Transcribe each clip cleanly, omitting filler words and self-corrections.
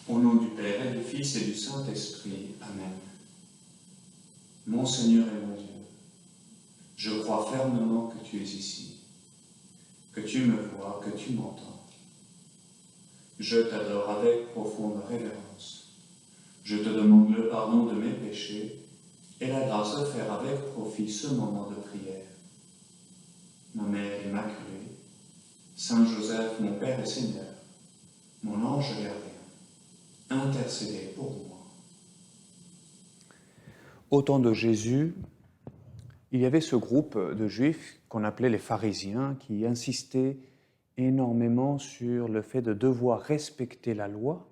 Au nom du Père et du Fils et du Saint-Esprit. Amen. Mon Seigneur et mon Dieu, je crois fermement que tu es ici, que tu me vois, que tu m'entends. Je t'adore avec profonde révérence. Je te demande le pardon de mes péchés et la grâce de faire avec profit ce moment de prière. Ma Mère Immaculée, Saint Joseph, mon Père et Seigneur, mon ange gardien, intercédez pour moi. Au temps de Jésus, il y avait ce groupe de juifs qu'on appelait les pharisiens qui insistaient énormément sur le fait de devoir respecter la loi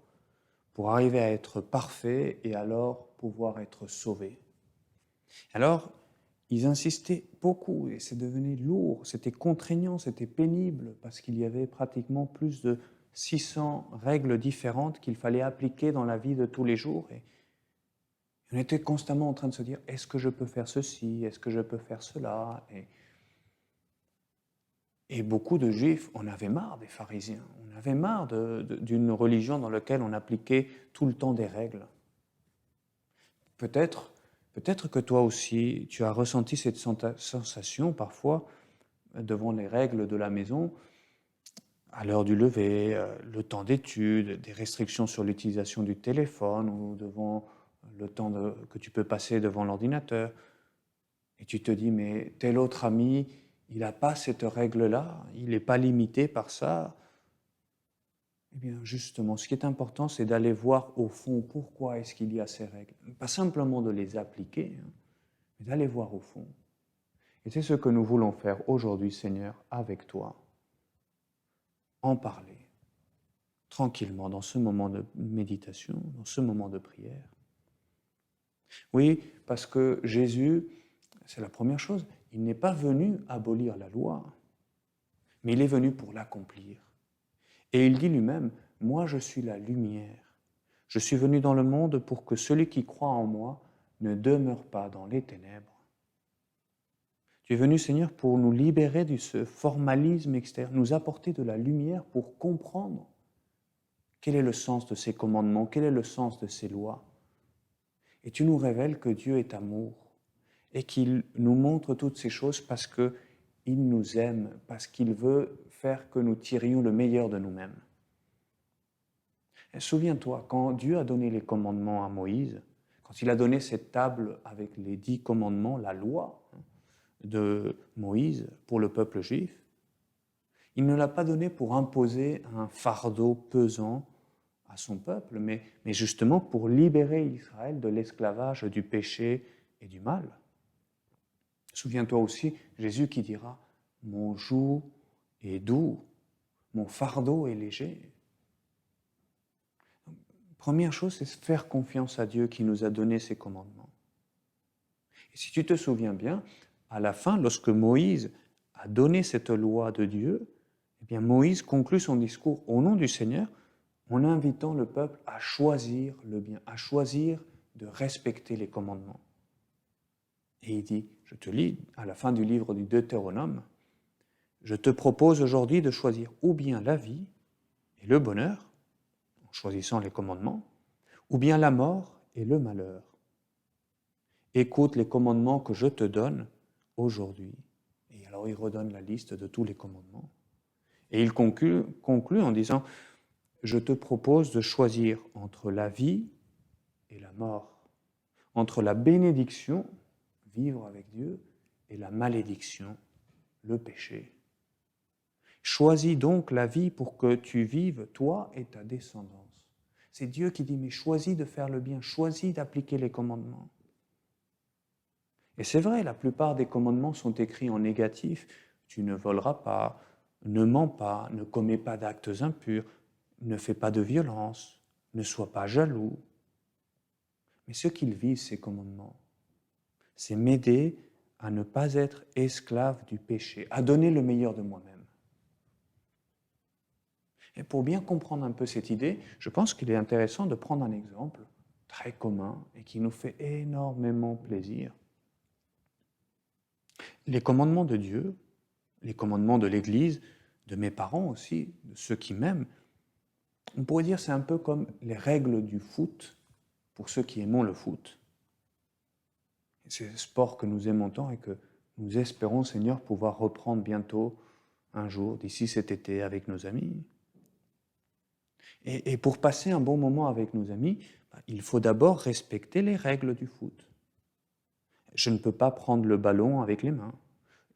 pour arriver à être parfait et alors pouvoir être sauvé. Alors, ils insistaient beaucoup et c'est devenu lourd, c'était contraignant, c'était pénible parce qu'il y avait pratiquement plus de 600 règles différentes qu'il fallait appliquer dans la vie de tous les jours. Et on était constamment en train de se dire, est-ce que je peux faire ceci, est-ce que je peux faire cela ? Et beaucoup de juifs, on avait marre des pharisiens, on avait marre d'une religion dans laquelle on appliquait tout le temps des règles. Peut-être que toi aussi, tu as ressenti cette sensation parfois devant les règles de la maison, à l'heure du lever, le temps d'études, des restrictions sur l'utilisation du téléphone ou devant le temps que tu peux passer devant l'ordinateur. Et tu te dis, mais tel autre ami, il n'a pas cette règle-là, il n'est pas limité par ça. Eh bien, justement, ce qui est important, c'est d'aller voir au fond pourquoi est-ce qu'il y a ces règles. Pas simplement de les appliquer, mais d'aller voir au fond. Et c'est ce que nous voulons faire aujourd'hui, Seigneur, avec toi. En parler, tranquillement, dans ce moment de méditation, dans ce moment de prière. Oui, parce que Jésus, c'est la première chose, il n'est pas venu abolir la loi, mais il est venu pour l'accomplir. Et il dit lui-même, « Moi je suis la lumière. Je suis venu dans le monde pour que celui qui croit en moi ne demeure pas dans les ténèbres. » Tu es venu, Seigneur, pour nous libérer de ce formalisme extérieur, nous apporter de la lumière pour comprendre quel est le sens de ces commandements, quel est le sens de ces lois. Et tu nous révèles que Dieu est amour et qu'il nous montre toutes ces choses parce qu'il nous aime, parce qu'il veut faire que nous tirions le meilleur de nous-mêmes. Et souviens-toi, quand Dieu a donné les commandements à Moïse, quand il a donné cette table avec les 10 commandements, la loi de Moïse pour le peuple juif, il ne l'a pas donné pour imposer un fardeau pesant à son peuple, mais justement pour libérer Israël de l'esclavage du péché et du mal. Souviens-toi aussi, Jésus qui dira « Mon joug est doux, mon fardeau est léger ». Première chose, c'est faire confiance à Dieu qui nous a donné ces commandements. Et si tu te souviens bien, à la fin, lorsque Moïse a donné cette loi de Dieu, eh bien Moïse conclut son discours au nom du Seigneur en invitant le peuple à choisir le bien, à choisir de respecter les commandements. Et il dit, je te lis à la fin du livre du Deutéronome, « Je te propose aujourd'hui de choisir ou bien la vie et le bonheur, en choisissant les commandements, ou bien la mort et le malheur. Écoute les commandements que je te donne aujourd'hui. » Et alors il redonne la liste de tous les commandements. Et il conclut en disant, « Je te propose de choisir entre la vie et la mort, entre la bénédiction, vivre avec Dieu, et la malédiction, le péché. Choisis donc la vie pour que tu vives, toi et ta descendance. » C'est Dieu qui dit, mais choisis de faire le bien, choisis d'appliquer les commandements. Et c'est vrai, la plupart des commandements sont écrits en négatif. Tu ne voleras pas, ne mens pas, ne commets pas d'actes impurs, ne fais pas de violence, ne sois pas jaloux. Mais ce qu'ils visent, ces commandements, c'est m'aider à ne pas être esclave du péché, à donner le meilleur de moi-même. Et pour bien comprendre un peu cette idée, je pense qu'il est intéressant de prendre un exemple très commun et qui nous fait énormément plaisir. Les commandements de Dieu, les commandements de l'Église, de mes parents aussi, de ceux qui m'aiment, On pourrait dire que c'est un peu comme les règles du foot, pour ceux qui aiment le foot. C'est le sport que nous aimons tant et que nous espérons, Seigneur, pouvoir reprendre bientôt, un jour, d'ici cet été, avec nos amis. Et pour passer un bon moment avec nos amis, il faut d'abord respecter les règles du foot. Je ne peux pas prendre le ballon avec les mains.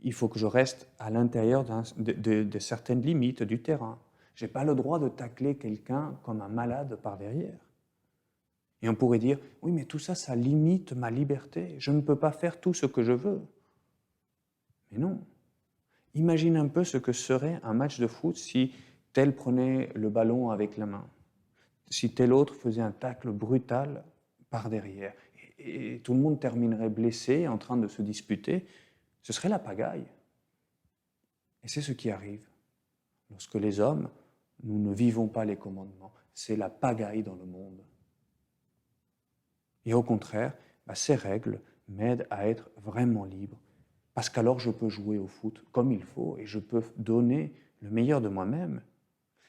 Il faut que je reste à l'intérieur de certaines limites du terrain. Je n'ai pas le droit de tacler quelqu'un comme un malade par derrière. Et on pourrait dire, oui, mais tout ça, ça limite ma liberté. Je ne peux pas faire tout ce que je veux. Mais non. Imagine un peu ce que serait un match de foot si tel prenait le ballon avec la main, si tel autre faisait un tacle brutal par derrière. Et tout le monde terminerait blessé, en train de se disputer. Ce serait la pagaille. Et c'est ce qui arrive. Lorsque les hommes, nous ne vivons pas les commandements, c'est la pagaille dans le monde. Et au contraire, ces règles m'aident à être vraiment libre, parce qu'alors je peux jouer au foot comme il faut et je peux donner le meilleur de moi-même.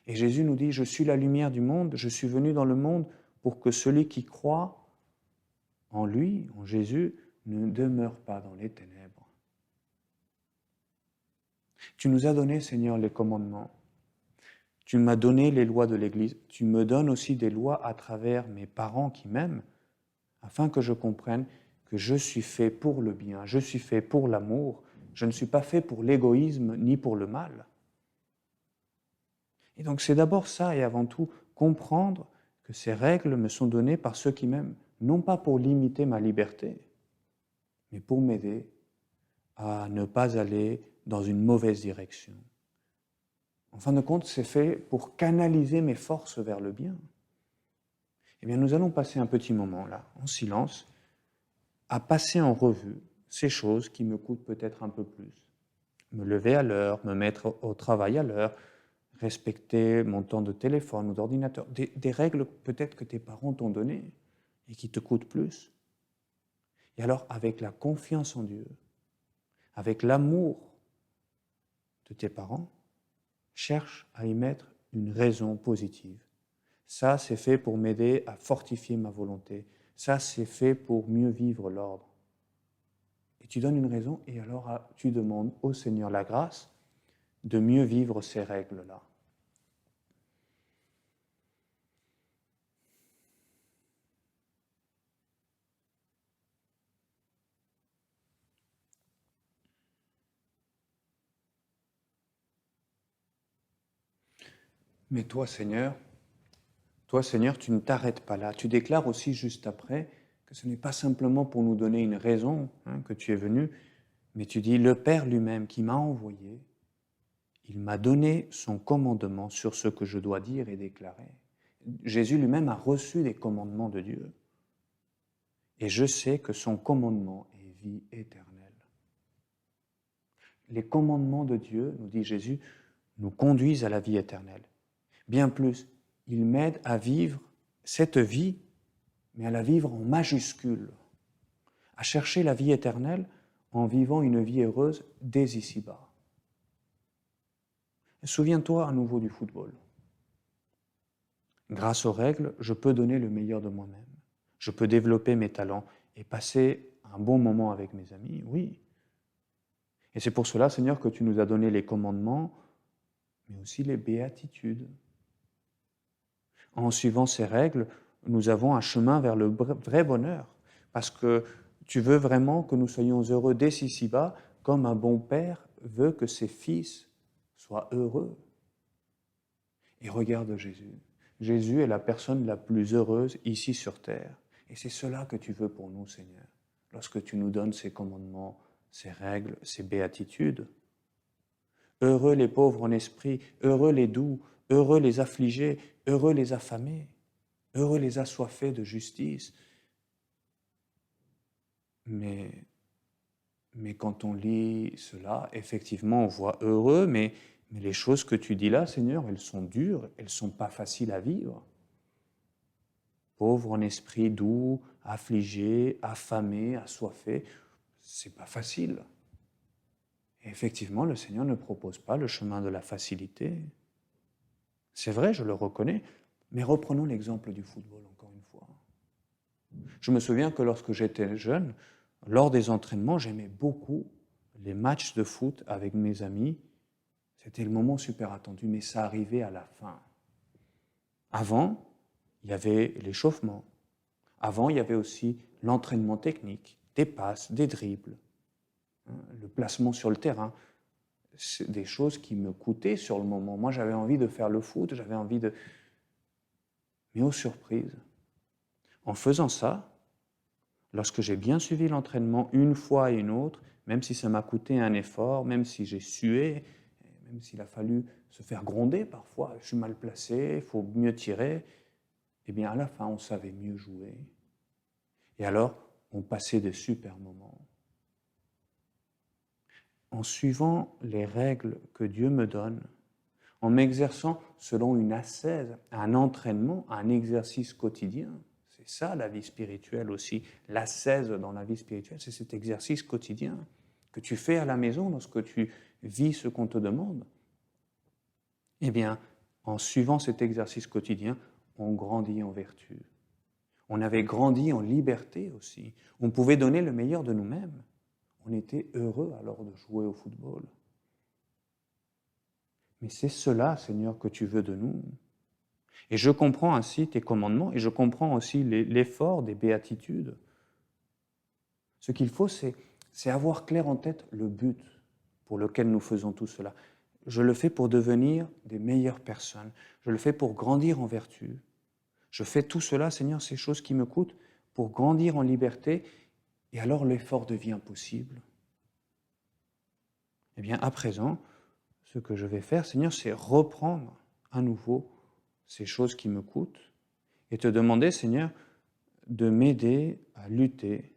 Et Jésus nous dit, je suis la lumière du monde, je suis venu dans le monde pour que celui qui croit en lui, en Jésus, ne demeure pas dans les ténèbres. Tu nous as donné, Seigneur, les commandements. Tu m'as donné les lois de l'Église. Tu me donnes aussi des lois à travers mes parents qui m'aiment, afin que je comprenne que je suis fait pour le bien, je suis fait pour l'amour, je ne suis pas fait pour l'égoïsme ni pour le mal. Et donc c'est d'abord ça et avant tout comprendre que ces règles me sont données par ceux qui m'aiment, non pas pour limiter ma liberté, mais pour m'aider à ne pas aller dans une mauvaise direction. En fin de compte, c'est fait pour canaliser mes forces vers le bien. Eh bien, nous allons passer un petit moment là, en silence, à passer en revue ces choses qui me coûtent peut-être un peu plus. Me lever à l'heure, me mettre au travail à l'heure, respecter mon temps de téléphone ou d'ordinateur, des règles peut-être que tes parents t'ont données et qui te coûtent plus. Et alors, avec la confiance en Dieu, avec l'amour de tes parents, cherche à y mettre une raison positive. Ça, c'est fait pour m'aider à fortifier ma volonté. Ça, c'est fait pour mieux vivre l'ordre. Et tu donnes une raison et alors tu demandes au Seigneur la grâce de mieux vivre ces règles-là. Mais toi, Seigneur, tu ne t'arrêtes pas là. Tu déclares aussi juste après que ce n'est pas simplement pour nous donner une raison que tu es venu, mais tu dis, le Père lui-même qui m'a envoyé, il m'a donné son commandement sur ce que je dois dire et déclarer. Jésus lui-même a reçu des commandements de Dieu. Et je sais que son commandement est vie éternelle. Les commandements de Dieu, nous dit Jésus, nous conduisent à la vie éternelle. Bien plus, ils m'aident à vivre cette vie, mais à la vivre en majuscule, à chercher la vie éternelle en vivant une vie heureuse dès ici-bas. Souviens-toi à nouveau du football. Grâce aux règles, je peux donner le meilleur de moi-même. Je peux développer mes talents et passer un bon moment avec mes amis, oui. Et c'est pour cela, Seigneur, que tu nous as donné les commandements, mais aussi les béatitudes. En suivant ces règles, nous avons un chemin vers le vrai bonheur, parce que tu veux vraiment que nous soyons heureux dès ici-bas, comme un bon père veut que ses fils soient heureux. Et regarde Jésus. Jésus est la personne la plus heureuse ici sur terre. Et c'est cela que tu veux pour nous, Seigneur, lorsque tu nous donnes ces commandements, ces règles, ces béatitudes. Heureux les pauvres en esprit, heureux les doux, heureux les affligés, heureux les affamés, heureux les assoiffés de justice. Mais quand on lit cela, effectivement, on voit heureux, mais les choses que tu dis là, Seigneur, elles sont dures, elles ne sont pas faciles à vivre. Pauvre en esprit, doux, affligé, affamé, assoiffé, c'est pas facile. Et effectivement, le Seigneur ne propose pas le chemin de la facilité. C'est vrai, je le reconnais. Mais reprenons l'exemple du football encore une fois. Je me souviens que lorsque j'étais jeune, lors des entraînements, j'aimais beaucoup les matchs de foot avec mes amis. C'était le moment super attendu, mais ça arrivait à la fin. Avant, il y avait l'échauffement. Avant, il y avait aussi l'entraînement technique, des passes, des dribbles, le placement sur le terrain. C'est des choses qui me coûtaient sur le moment. Moi, j'avais envie de faire le foot, j'avais envie de... Mais aux surprises, en faisant ça, lorsque j'ai bien suivi l'entraînement une fois et une autre, même si ça m'a coûté un effort, même si j'ai sué, même s'il a fallu se faire gronder parfois, je suis mal placé, il faut mieux tirer, eh bien à la fin, on savait mieux jouer. Et alors, on passait de super moments. En suivant les règles que Dieu me donne, en m'exerçant selon une ascèse, un entraînement, un exercice quotidien. C'est ça la vie spirituelle aussi. L'ascèse dans la vie spirituelle, c'est cet exercice quotidien que tu fais à la maison lorsque tu vis ce qu'on te demande. Eh bien, en suivant cet exercice quotidien, on grandit en vertu. On avait grandi en liberté aussi. On pouvait donner le meilleur de nous-mêmes. On était heureux alors de jouer au football. Mais c'est cela, Seigneur, que tu veux de nous. Et je comprends ainsi tes commandements et je comprends aussi l'effort des béatitudes. Ce qu'il faut, c'est avoir clair en tête le but pour lequel nous faisons tout cela. Je le fais pour devenir des meilleures personnes. Je le fais pour grandir en vertu. Je fais tout cela, Seigneur, ces choses qui me coûtent, pour grandir en liberté, et alors l'effort devient possible. Eh bien, à présent, ce que je vais faire, Seigneur, c'est reprendre à nouveau ces choses qui me coûtent et te demander, Seigneur, de m'aider à lutter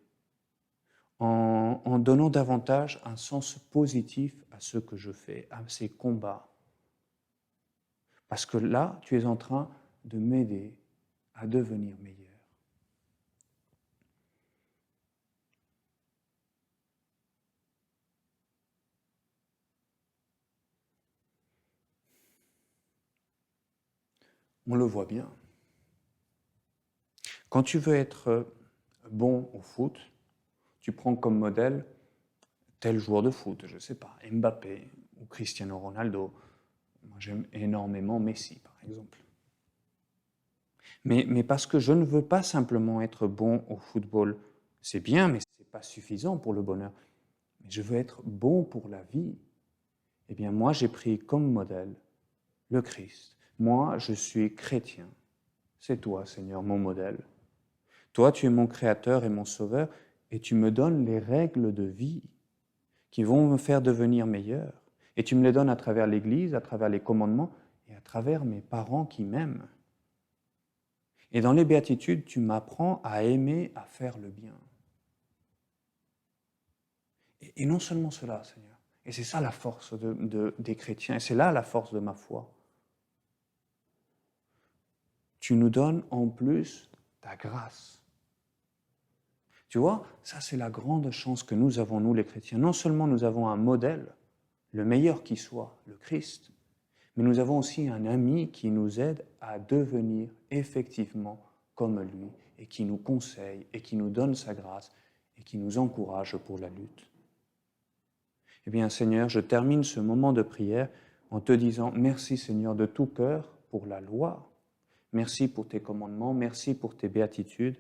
en donnant davantage un sens positif à ce que je fais, à ces combats. Parce que là, tu es en train de m'aider à devenir meilleur. On le voit bien. Quand tu veux être bon au foot, tu prends comme modèle tel joueur de foot, je ne sais pas, Mbappé ou Cristiano Ronaldo. Moi, j'aime énormément Messi, par exemple. Mais parce que je ne veux pas simplement être bon au football. C'est bien, mais ce n'est pas suffisant pour le bonheur. Mais je veux être bon pour la vie. Eh bien, moi, j'ai pris comme modèle le Christ. Moi, je suis chrétien. C'est toi, Seigneur, mon modèle. Toi, tu es mon Créateur et mon Sauveur, et tu me donnes les règles de vie qui vont me faire devenir meilleur. Et tu me les donnes à travers l'Église, à travers les commandements, et à travers mes parents qui m'aiment. Et dans les béatitudes, tu m'apprends à aimer, à faire le bien. Et non seulement cela, Seigneur. Et c'est ça la force des chrétiens, et c'est là la force de ma foi. Tu nous donnes en plus ta grâce. Tu vois, ça c'est la grande chance que nous avons, nous les chrétiens. Non seulement nous avons un modèle, le meilleur qui soit, le Christ, mais nous avons aussi un ami qui nous aide à devenir effectivement comme lui, et qui nous conseille, et qui nous donne sa grâce, et qui nous encourage pour la lutte. Eh bien, Seigneur, je termine ce moment de prière en te disant merci, Seigneur, de tout cœur pour la loi. Merci pour tes commandements, merci pour tes béatitudes.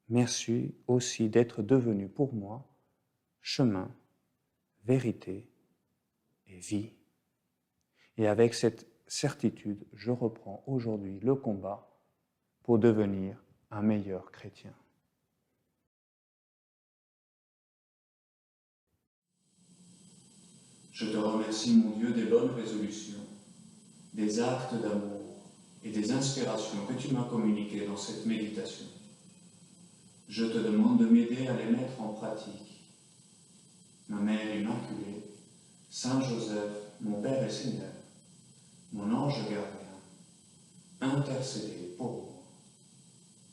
Merci aussi d'être devenu pour moi chemin, vérité et vie. Et avec cette certitude, je reprends aujourd'hui le combat pour devenir un meilleur chrétien. Je te remercie, mon Dieu, des bonnes résolutions, des actes d'amour et des inspirations que tu m'as communiquées dans cette méditation. Je te demande de m'aider à les mettre en pratique. Ma Mère Immaculée, Saint Joseph, mon Père et Seigneur, mon ange gardien, intercédez pour moi.